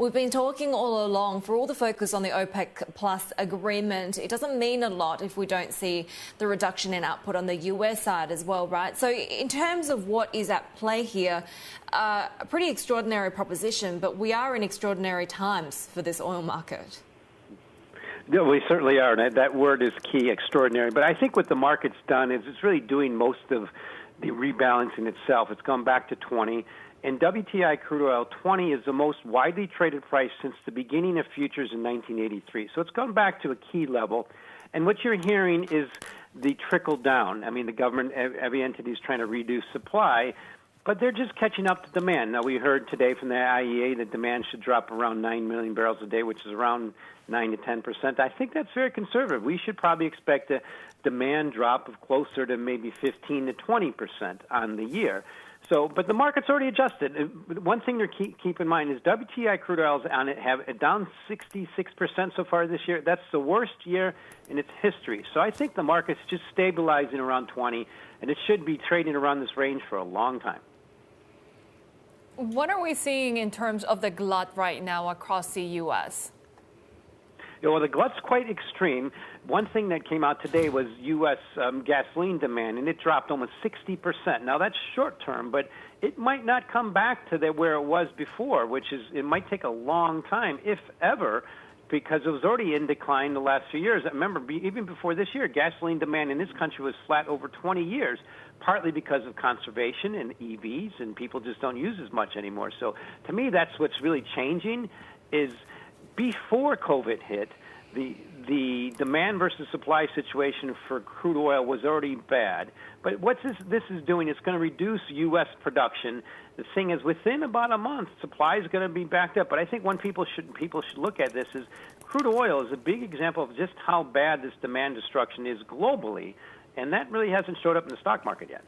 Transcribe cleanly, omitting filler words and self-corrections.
We've been talking all along, for all the focus on the OPEC Plus agreement, it doesn't mean a lot if we don't see the reduction in output on the US side as well, right? So in terms of what is at play here, a pretty extraordinary proposition, but we are in extraordinary times for this oil market. Yeah, we certainly are, and that word is key, extraordinary. But I think what the market's done is it's really doing most of the rebalancing itself. It's gone back to 20. And WTI crude oil 20 is the most widely traded price since the beginning of futures in 1983. So it's gone back to a key level. And what you're hearing is the trickle down. I mean, the government, every entity is trying to reduce supply, but they're just catching up to demand. Now, we heard today from the IEA that demand should drop around 9 million barrels a day, which is around 9 to 10%. I think that's very conservative. We should probably expect a demand drop of closer to maybe 15 to 20% on the year. So, but the market's already adjusted. One thing to keep in mind is WTI crude oils on it have down 66% so far this year. That's the worst year in its history. So I think the market's just stabilizing around 20, and it should be trading around this range for a long time. What are we seeing in terms of the glut right now across the U.S.? Yeah, well, the glut's quite extreme. One thing that came out today was U.S. Gasoline demand, and it dropped almost 60%. Now, that's short term, but it might not come back to where it was before, which is it might take a long time, if ever, because it was already in decline the last few years. I remember, even before this year, gasoline demand in this country was flat over 20 years, partly because of conservation and EVs, and people just don't use as much anymore. So to me, that's what's really changing is before COVID hit, the demand versus supply situation for crude oil was already bad. But what this is doing, it's going to reduce U.S. production. The thing is, within about a month, supply is going to be backed up. But I think one people should look at this is crude oil is a big example of just how bad this demand destruction is globally, and that really hasn't showed up in the stock market yet.